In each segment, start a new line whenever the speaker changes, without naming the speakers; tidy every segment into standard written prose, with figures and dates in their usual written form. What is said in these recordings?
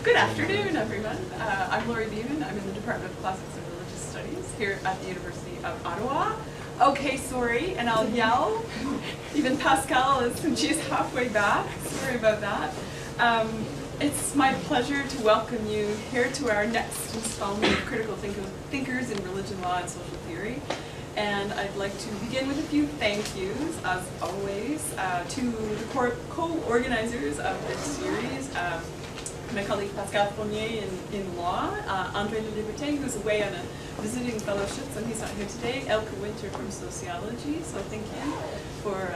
Good afternoon, everyone. I'm Laurie Beeman. I'm in the Department of Classics and Religious Studies here at the University of Ottawa. Okay, sorry, and I'll yell. Even Pascal is, and she's halfway back. Sorry about that. It's my pleasure to welcome you here to our next installment of Critical Thinkers in Religion, Law, and Social Theory. And I'd like to begin with a few thank yous, as always, to the co-organizers of this series. My colleague Pascal Fournier in law, André de Liberté, who's away on a visiting fellowship, so he's not here today, Elke Winter from sociology, so thank you for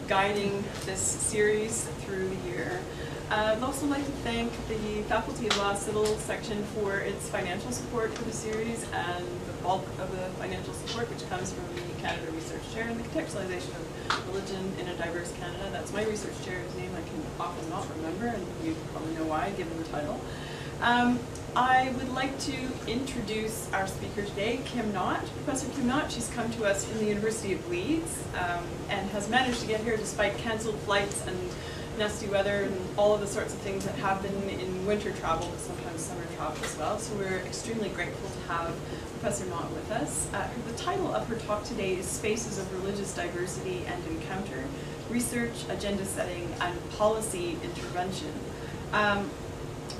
guiding this series through the year. I'd also like to thank the Faculty of Law Civil section for its financial support for the series and the bulk of the financial support, which comes from the Canada Research Chair and the contextualization of religion in a diverse Canada. That's my research chair's name. I can often not remember, and you probably know why, given the title. I would like to introduce our speaker today, Kim Knott. Professor Kim Knott, she's come to us from the University of Leeds and has managed to get here despite cancelled flights and nasty weather and all of the sorts of things that happen in winter travel, but sometimes summer travel as well. So we're extremely grateful to have Professor Knott with us. The title of her talk today is Spaces of Religious Diversity and Encounter, Research, Agenda Setting, and Policy Intervention. I'll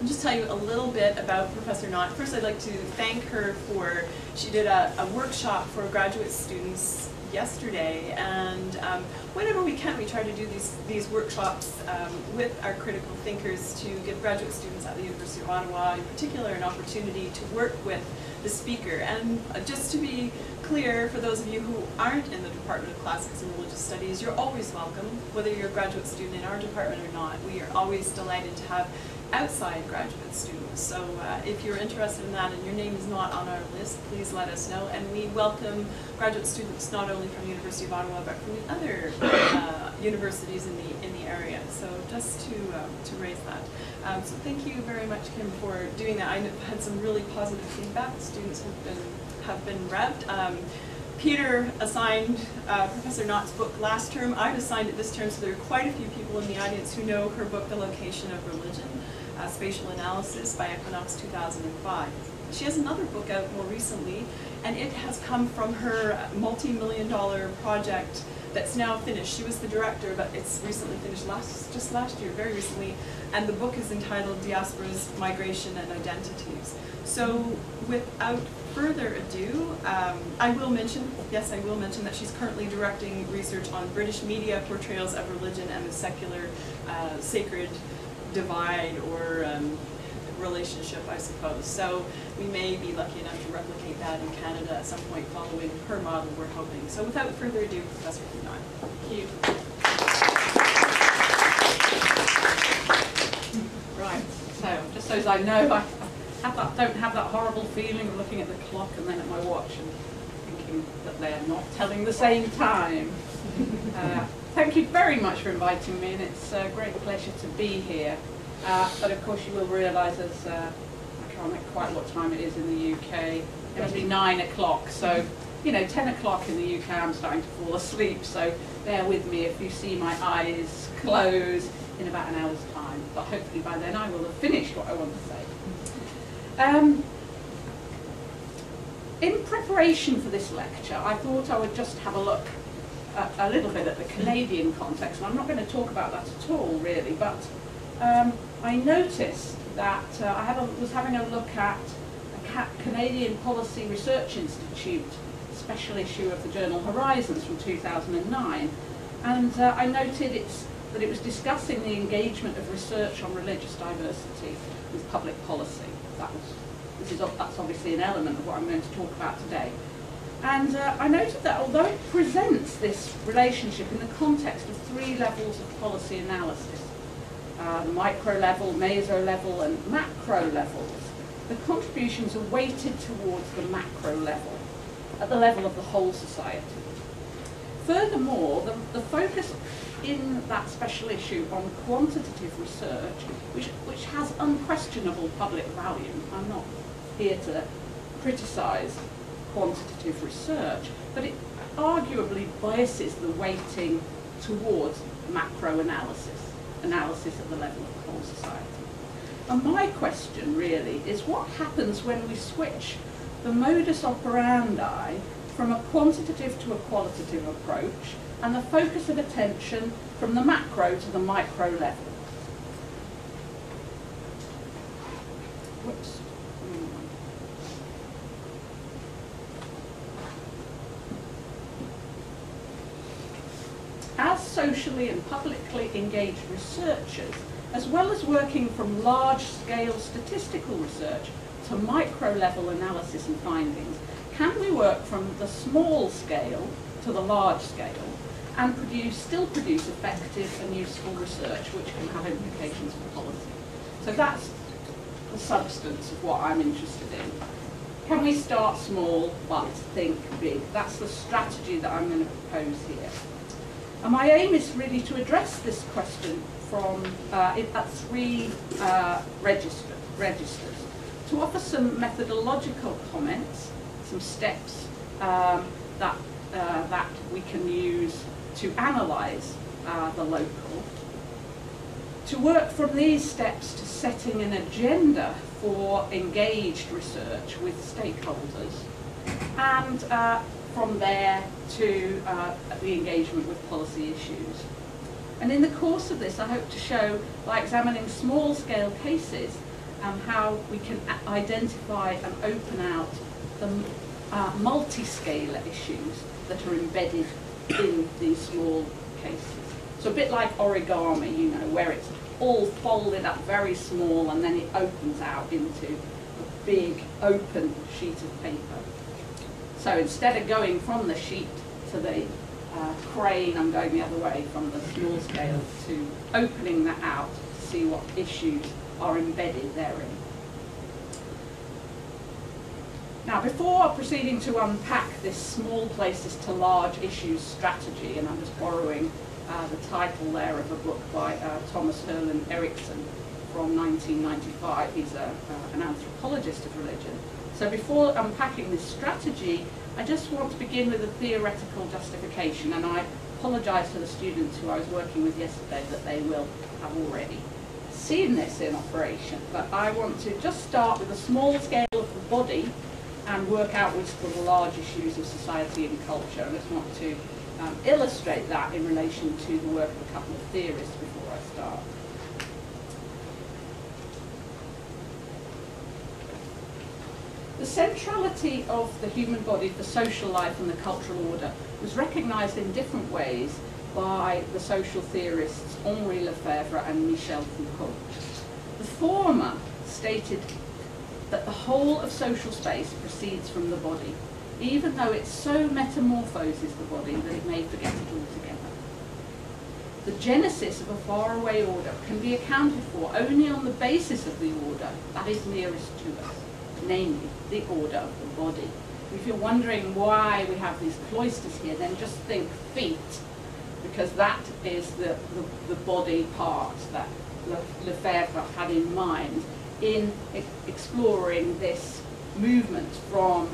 just tell you a little bit about Professor Knott. First, I'd like to thank her for, she did a workshop for graduate students yesterday, and whenever we can, we try to do these workshops with our critical thinkers to give graduate students at the University of Ottawa, in particular, an opportunity to work with the speaker. And just to be clear, for those of you who aren't in the Department of Classics and Religious Studies, you're always welcome, whether you're a graduate student in our department or not. We are always delighted to have outside graduate students. So if you're interested in that and your name is not on our list, please let us know. And we welcome graduate students not only from the University of Ottawa, but from the other universities in the area. So just to raise that. So thank you very much, Kim, for doing that. I've had some really positive feedback. The students have been revved. Peter assigned Professor Knott's book last term. I've assigned it this term, so there are quite a few people in the audience who know her book, The Location of Religion, Spatial Analysis by Equinox 2005. She has another book out more recently, and it has come from her multi-million-dollar project that's now finished. She was the director, but it's recently finished, just last year, very recently, and the book is entitled Diasporas, Migration, and Identities. So without further ado, I will mention that she's currently directing research on British media portrayals of religion and the secular sacred divide or relationship, I suppose. So we may be lucky enough to replicate that in Canada at some point following her model, we're hoping. So without further ado, Professor Knott. Thank you.
Right, so just so as I know, I don't have that horrible feeling of looking at the clock and then at my watch and thinking that they're not telling the same time. Thank you very much for inviting me, and it's a great pleasure to be here. But of course you will realise, as I can't remember quite what time it is in the UK, it must be 9 o'clock, so you know, 10 o'clock in the UK I'm starting to fall asleep, so bear with me if you see my eyes close in about an hour's time, but hopefully by then I will have finished what I want to say. In preparation for this lecture, I thought I would just have a look a little bit at the Canadian context, and I'm not going to talk about that at all really, but I noticed that I was having a look at a Canadian Policy Research Institute special issue of the journal Horizons from 2009, and I noted that it was discussing the engagement of research on religious diversity with public policy. That's obviously an element of what I'm going to talk about today. And I noted that although it presents this relationship in the context of 3 levels of policy analysis, the micro level, meso level, and macro levels, the contributions are weighted towards the macro level, at the level of the whole society. Furthermore, the focus in that special issue on quantitative research, which has unquestionable public value. I'm not here to criticise quantitative research, but it arguably biases the weighting towards macro analysis at the level of the whole society. And my question really is, what happens when we switch the modus operandi from a quantitative to a qualitative approach, and the focus of attention from the macro to the micro level? Whoops. As socially and publicly engaged researchers, as well as working from large-scale statistical research to micro-level analysis and findings, can we work from the small scale to the large scale and still produce effective and useful research which can have implications for policy? So that's the substance of what I'm interested in. Can we start small but think big? That's the strategy that I'm going to propose here. And my aim is really to address this question from at three registers, to offer some methodological comments, some steps that we can use to analyse the local, to work from these steps to setting an agenda for engaged research with stakeholders, and from there to the engagement with policy issues. And in the course of this, I hope to show, by examining small-scale cases, how we can identify and open out the multi-scale issues that are embedded in these small cases. So a bit like origami, you know, where it's all folded up very small and then it opens out into a big open sheet of paper. So instead of going from the sheet to the crane, I'm going the other way, from the small scale to opening that out to see what issues are embedded therein. Now, before proceeding to unpack this small places to large issues strategy, and I'm just borrowing the title there of a book by Thomas Herlin Erickson from 1995. He's an anthropologist of religion. So before unpacking this strategy, I just want to begin with a theoretical justification, and I apologise to the students who I was working with yesterday that they will have already seen this in operation. But I want to just start with a small scale of the body and work outwards to the large issues of society and culture. I just want to illustrate that in relation to the work of a couple of theorists before I start. The centrality of the human body for social life and the cultural order was recognised in different ways by the social theorists Henri Lefebvre and Michel Foucault. The former stated that the whole of social space proceeds from the body, even though it so metamorphoses the body that it may forget it altogether. The genesis of a faraway order can be accounted for only on the basis of the order that is nearest to us, namely the order of the body. If you're wondering why we have these cloisters here, then just think feet, because that is the body part that Lefebvre had in mind in exploring this movement from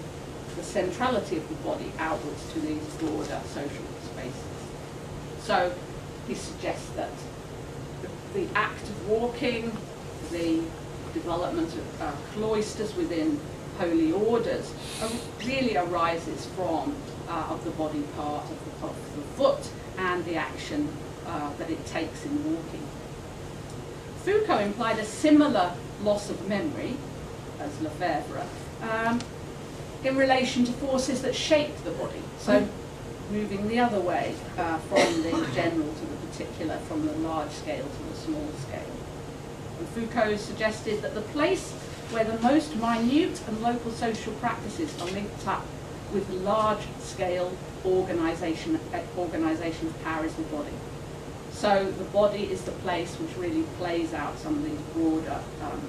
the centrality of the body outwards to these broader social spaces. So he suggests that the act of walking, the development of cloisters within holy orders really arises from of the body part of the foot and the action that it takes in walking. Foucault implied a similar loss of memory as Lefebvre in relation to forces that shape the body. So moving the other way from the general to the particular, from the large scale to the small scale. And Foucault suggested that the place where the most minute and local social practices are linked up with large-scale organisation of power is the body. So the body is the place which really plays out some of these broader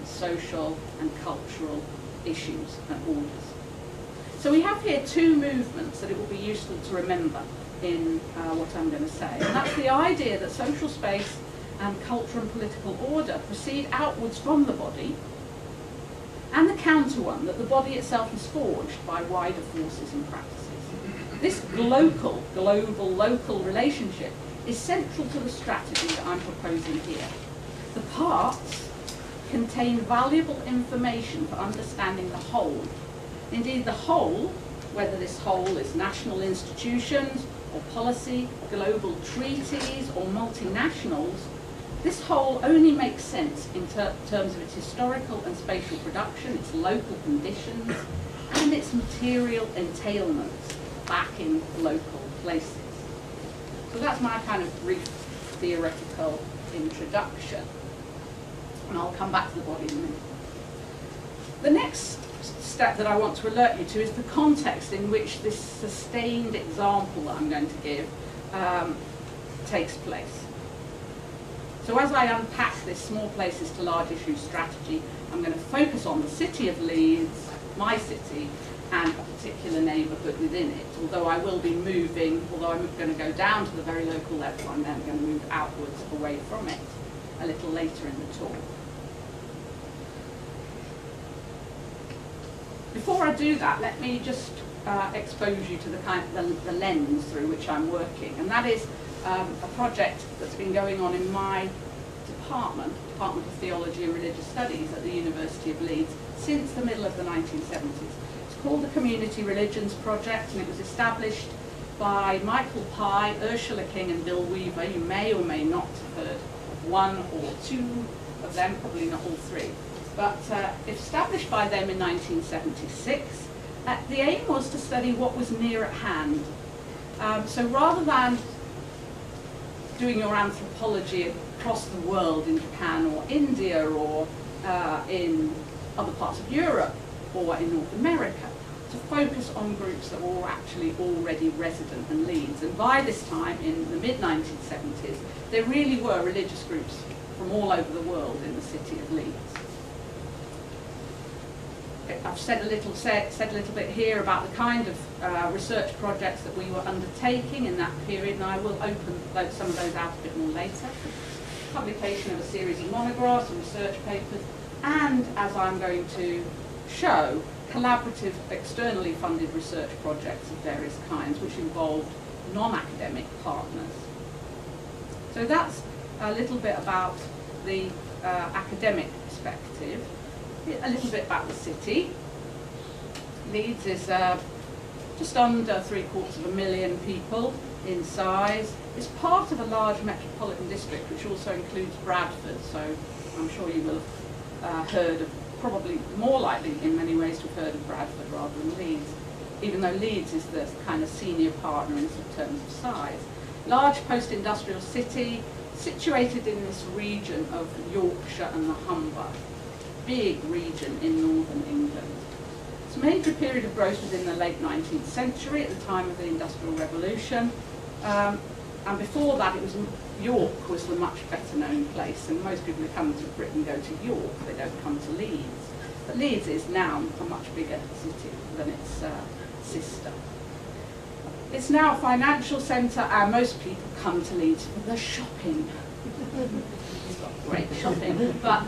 social and cultural issues and orders. So we have here two movements that it will be useful to remember in what I'm going to say. And that's the idea that social space and culture and political order proceed outwards from the body, and the counter one, that the body itself is forged by wider forces and practices. This global, local relationship is central to the strategy that I'm proposing here. The parts contain valuable information for understanding the whole. Indeed, the whole, whether this whole is national institutions or policy, global treaties or multinationals, this whole only makes sense in terms of its historical and spatial production, its local conditions, and its material entailments back in local places. So that's my kind of brief theoretical introduction. And I'll come back to the body in a minute. The next step that I want to alert you to is the context in which this sustained example that I'm going to give takes place. So as I unpack this small places to large issues strategy, I'm going to focus on the city of Leeds, my city, and a particular neighbourhood within it. Although I will be moving, although I'm going to go down to the very local level, I'm then going to move outwards away from it a little later in the talk. Before I do that, let me just expose you to the lens through which I'm working, and that is a project that's been going on in my Department of Theology and Religious Studies at the University of Leeds since the middle of the 1970s. It's called the Community Religions Project, and it was established by Michael Pye, Ursula King and Bill Weaver. You may or may not have heard of one or two of them, probably not all three. But established by them in 1976, the aim was to study what was near at hand. So rather than doing your anthropology across the world in Japan or India or in other parts of Europe or in North America, to focus on groups that were actually already resident in Leeds. And by this time, in the mid-1970s, there really were religious groups from all over the world in the city of Leeds. I've said a little bit here about the kind of research projects that we were undertaking in that period, and I will open some of those out a bit more later. Publication of a series of monographs and research papers, and, as I'm going to show, collaborative, externally funded research projects of various kinds, which involved non-academic partners. So that's a little bit about the academic perspective. A little bit about the city. Leeds is just under 3/4 people in size. It's part of a large metropolitan district which also includes Bradford, so I'm sure you will have heard of, probably more likely in many ways to have heard of Bradford rather than Leeds, even though Leeds is the kind of senior partner in terms of size. Large post-industrial city situated in this region of Yorkshire and the Humber. Big region in northern England. Its major period of growth was in the late 19th century at the time of the Industrial Revolution, and before that York was the much better known place, and most people who come to Britain go to York, they don't come to Leeds. But Leeds is now a much bigger city than its sister. It's now a financial centre, and most people come to Leeds for the shopping. It's got great shopping, but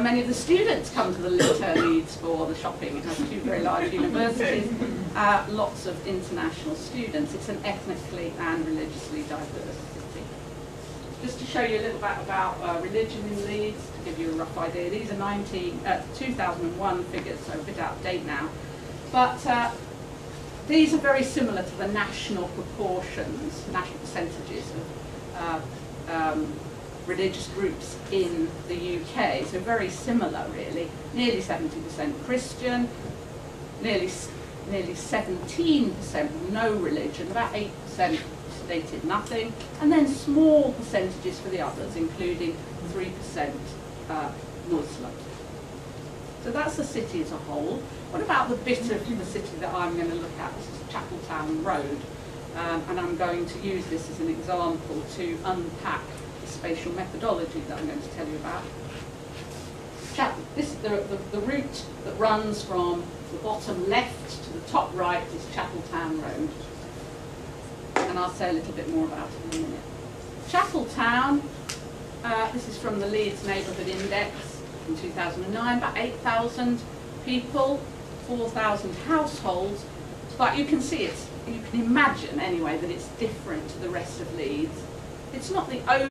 many of the students come to the Leeds for the shopping. It has two very large universities, lots of international students. It's an ethnically and religiously diverse city. Just to show you a little bit about religion in Leeds, to give you a rough idea. These are 2001 figures, so a bit out of date now, but these are very similar to the national proportions, national percentages of religious groups in the UK, so very similar really. Nearly 70% Christian, nearly 17% no religion, about 8% stated nothing, and then small percentages for the others, including 3% Muslim. So that's the city as a whole. What about the bit of the city that I'm going to look at? This is Chapeltown Road, and I'm going to use this as an example to unpack the spatial methodology that I'm going to tell you about. This is the route that runs from the bottom left to the top right is Chapeltown Road, and I'll say a little bit more about it in a minute. Chapeltown, this is from the Leeds Neighbourhood Index in 2009, about 8,000 people, 4,000 households, but you can see you can imagine anyway that it's different to the rest of Leeds. It's not the only